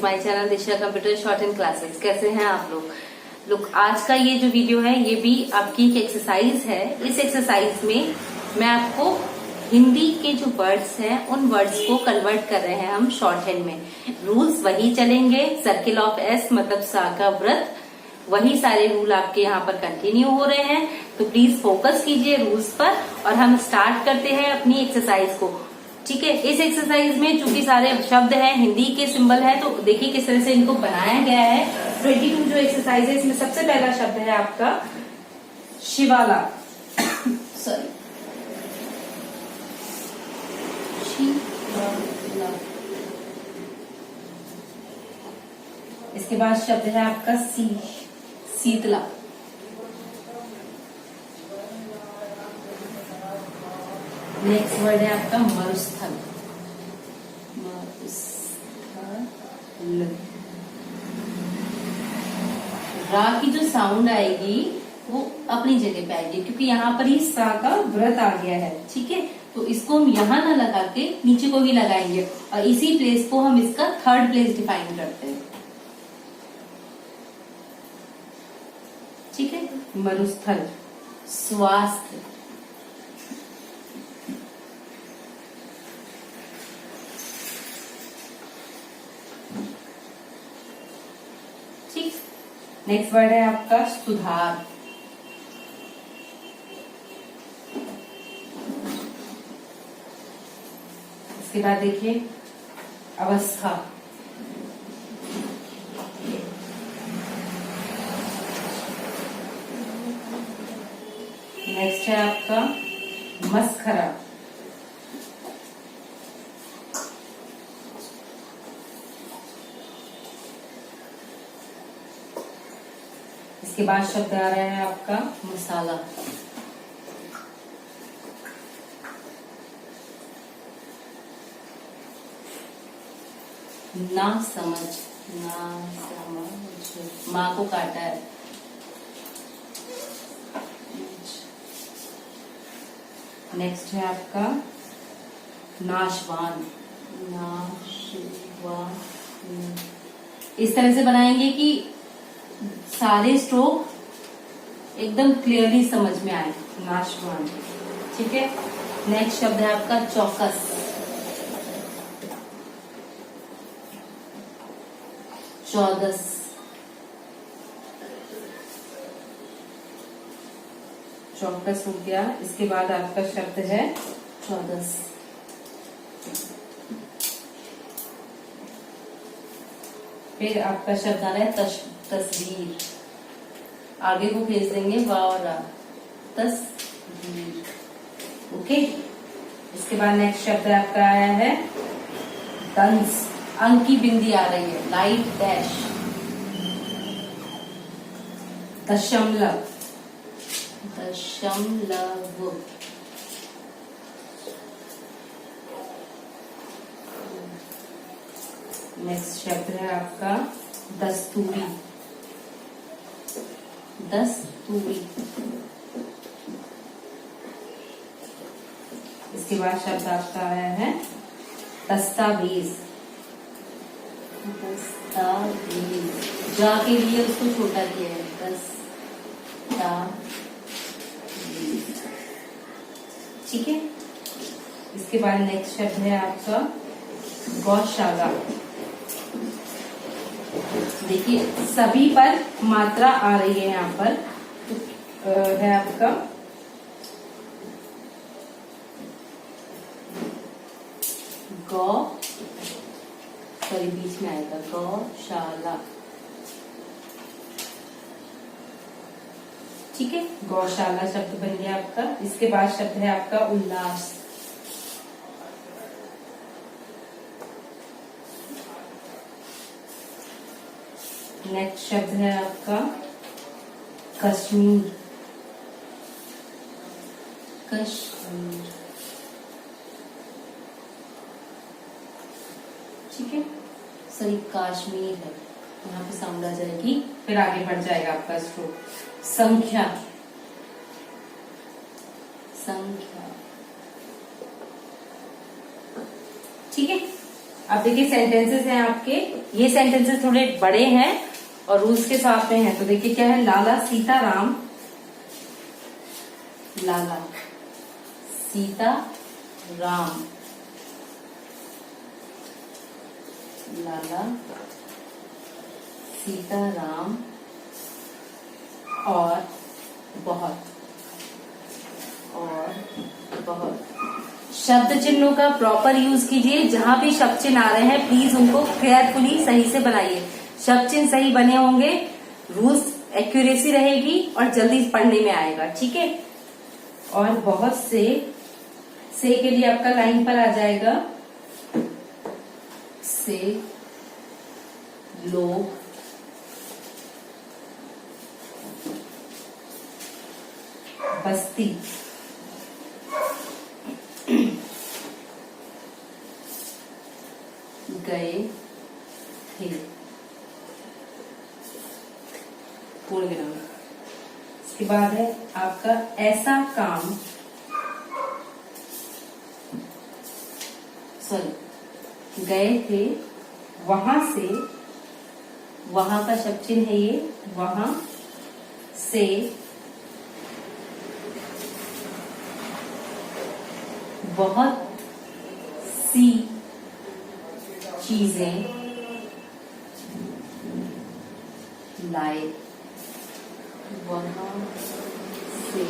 My channel Disha computer short hand classes. कैसे हैं आप लोग? आज का ये जो वीडियो है ये भी आपकी एक एक्सरसाइज है। इस एक्सरसाइज में मैं आपको हिंदी के जो वर्ड्स हैं उन वर्ड्स को कन्वर्ट कर रहे हैं हम शॉर्ट हैंड में। रूल्स वही चलेंगे, सर्किल ऑफ एस मतलब सा का व्रत, वही सारे रूल आपके यहाँ पर कंटिन्यू हो रहे हैं। तो प्लीज फोकस कीजिए रूल्स पर और हम स्टार्ट करते हैं अपनी एक्सरसाइज को। ठीक है, इस एक्सरसाइज में चूंकि सारे शब्द हैं, हिंदी के सिंबल है, तो देखिए किस तरह से इनको बनाया गया है। 22 जो एक्सरसाइज है इसमें सबसे पहला शब्द है आपका शिवाला। सॉरी, शिवाला। इसके बाद शब्द है आपका शीतला। नेक्स्ट वर्ड है आपका मरुस्थल। रा की जो साउंड आएगी वो अपनी जगह पे आएगी क्योंकि यहाँ पर ही सा का व्रत आ गया है। ठीक है, तो इसको हम यहाँ ना लगा के नीचे को भी लगाएंगे और इसी प्लेस को हम इसका थर्ड प्लेस डिफाइन करते हैं। ठीक है, मरुस्थल। स्वास्थ्य, ठीक। नेक्स्ट वर्ड है आपका सुधार। इसके बाद देखिए अवस्था। नेक्स्ट है आपका मस्खरा। इसके बाद शब्द आ रहा है आपका मसाला। ना समझ, माँ को काटा है। नेक्स्ट है आपका नाशवान। इस तरह से बनाएंगे कि सारे स्ट्रोक एकदम क्लियरली समझ में आए। नाशवान। ठीक है, नेक्स्ट शब्द है आपका चौकस। चौदस। चौकस हो गया। इसके बाद आपका शब्द है चौदस। फिर आपका शब्द आ रहा है तस्वीर। आगे को भेज देंगे वा और रा। तस्वीर। ओके, इसके बाद नेक्स्ट शब्द आपका आया है दंस। अंक की बिंदी आ रही है, लाइट डैश। दशमलव। दशमलव। नेक्स्ट शब्द है आपका दस्तूरी। दस्तूरी। इसके बाद शब्द आपका आया है दस्तावेज। दस्तावेज। जा के लिए उसको छोटा किया है, दस्तावेज। ठीक है, इसके बाद नेक्स्ट शब्द है आपका गौशाला। देखिए सभी पर मात्रा आ रही है यहाँ पर। तो है आपका गौ, सॉरी बीच में आएगा गौशाला। ठीक है, गौशाला शब्द बन गया आपका। इसके बाद शब्द है आपका उल्लास। नेक्स्ट शब्द है आपका कश्मीर। कश्मीर। ठीक है, सॉरी काश्मीर है, यहाँ पे साउंड आ जाएगी, फिर आगे बढ़ जाएगा आपका स्ट्रोक। संख्या। संख्या। ठीक है, अब देखिए सेंटेंसेस हैं आपके, ये सेंटेंसेस थोड़े बड़े हैं और रूल्स के साथ में हैं। तो देखिए क्या है, लाला सीताराम, लाला सीता राम, लाला सीताराम और बहुत शब्द चिन्हों का प्रॉपर यूज कीजिए। जहां भी शब्द चिन्ह आ रहे हैं प्लीज उनको केयरफुली सही से बनाइए। शब्द चिन्ह सही बने होंगे, रूल्स एक्यूरेसी रहेगी और जल्दी पढ़ने में आएगा, ठीक है। और बहुत से के लिए आपका लाइन पर आ जाएगा से लोग बस्ती गए थे, पूर्ण विराम। इसके बाद है आपका ऐसा काम, सॉरी गए थे वहां से, वहां का शब्द चिन्ह है ये, वहां से बहुत सी चीजें लाए, वहां से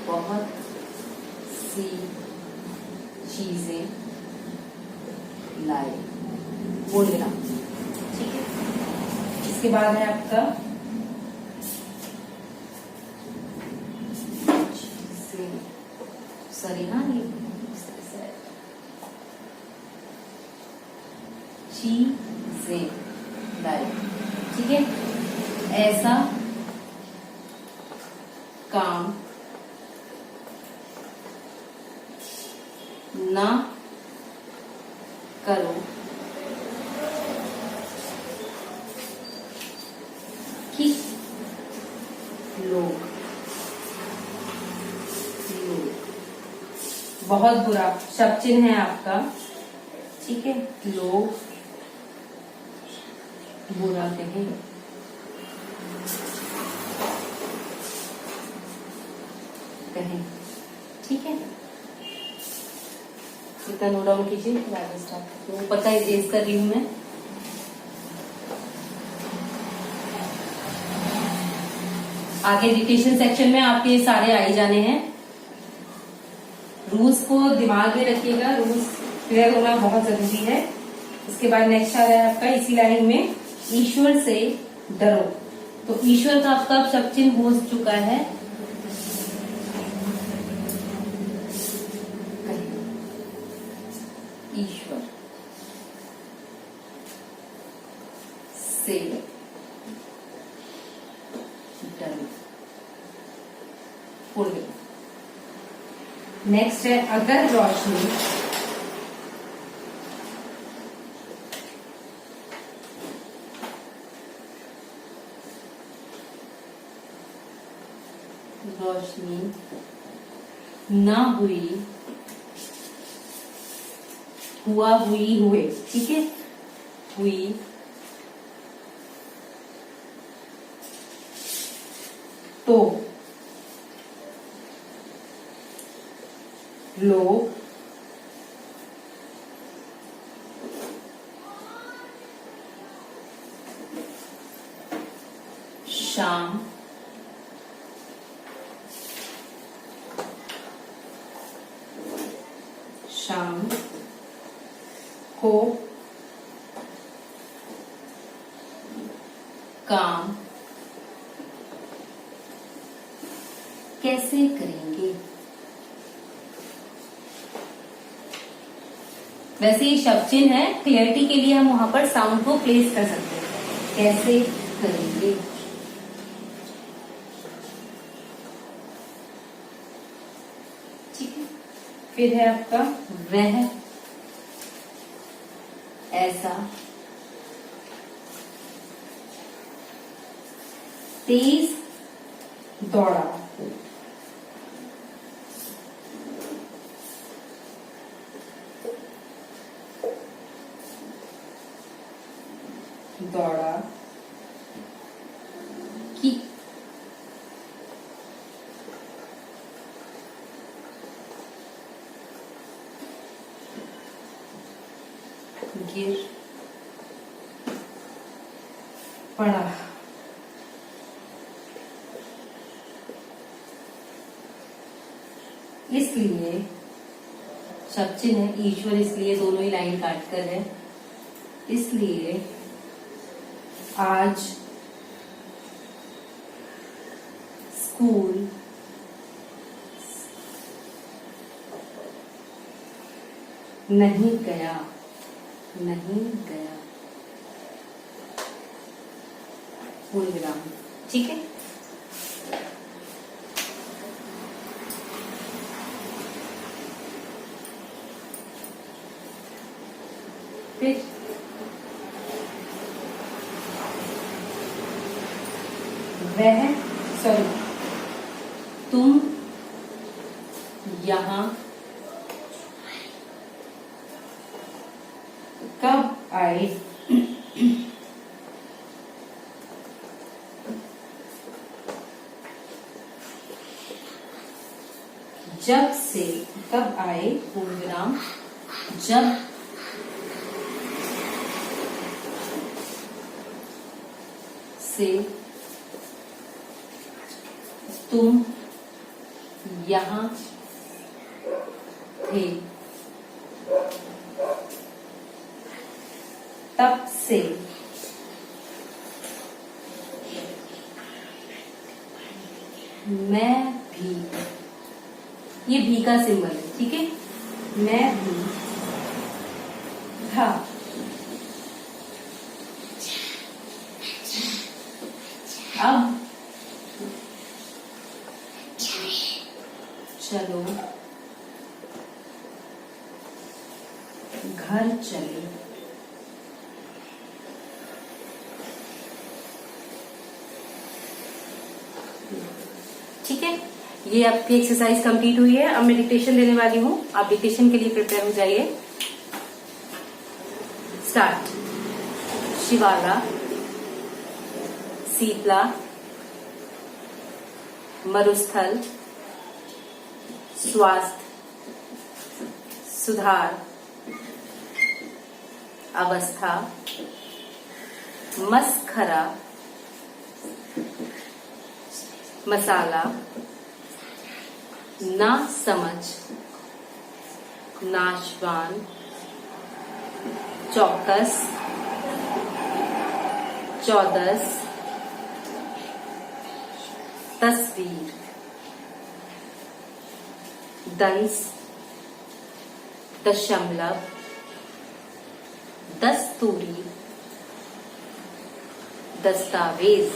बहुत सी चीजें लाए, बोलना, ठीक है। इसके बाद है आपका सॉरी हाँ ये चीजें लाए, ठीक है। ऐसा काम ना करो कि लोग बहुत बुरा शब्द चिन्ह है आपका, ठीक है। लोग बुरा कहें, ठीक है। इतना नोट डाउन कीजिए, फिर आगे स्टार्ट करते हैं। ऊपर का इरेज कर रही हूं मैं। आगे डिक्टेशन सेक्शन में आपके ये सारे आए जाने हैं। रूल्स को दिमाग में रखिएगा, रूल्स क्लियर होना बहुत जरूरी है। इसके बाद नेक्स्ट आ रहा है आपका इसी लाइन में, ईश्वर से डरो। तो ईश्वर का आपका शब्द चिन्ह हो चुका है, ईश्वर से डरो, पूर्ण। नेक्स्ट है अगर रोशनी ना हुई, हुआ, हुई, हुए, ठीक है। हुई तो लोग शाम को काम कैसे करेंगे। वैसे ये शब्द चिन्ह है, क्लियरिटी के लिए हम वहां पर साउंड को प्लेस कर सकते हैं। कैसे करेंगे, ठीक है। फिर है आपका वह ऐसा तेज दौड़ा, पढ़ा। इसलिए शब्द चिन्ह है ईश्वर, इसलिए दोनों ही लाइन काट कर है। इसलिए आज स्कूल नहीं गया, नहीं गया, पूर्ण विराम। ठीक है, फिर तुम यहाँ कब आए? जब से, कब आए पूर्ण विराम, जब से तुम यहाँ थे, तब से मैं भी, ये भी का सिंबल है, ठीक है, मैं भी था। अब चलो घर चले। ठीक है, ये आपकी एक्सरसाइज कंप्लीट हुई है। अब मैं डिक्टेशन देने वाली हूँ, आप डिक्टेशन के लिए प्रिपेयर हो जाइए। स्टार्ट। शिवाला, शीतला, मरुस्थल, स्वास्थ्य, सुधार, अवस्था, मस्खरा, मसाला, ना समझ, नाशवान, चौकस, चौदस, तस्वीर, दंस, दशमलव, दस्तूरी, दस्तावेज।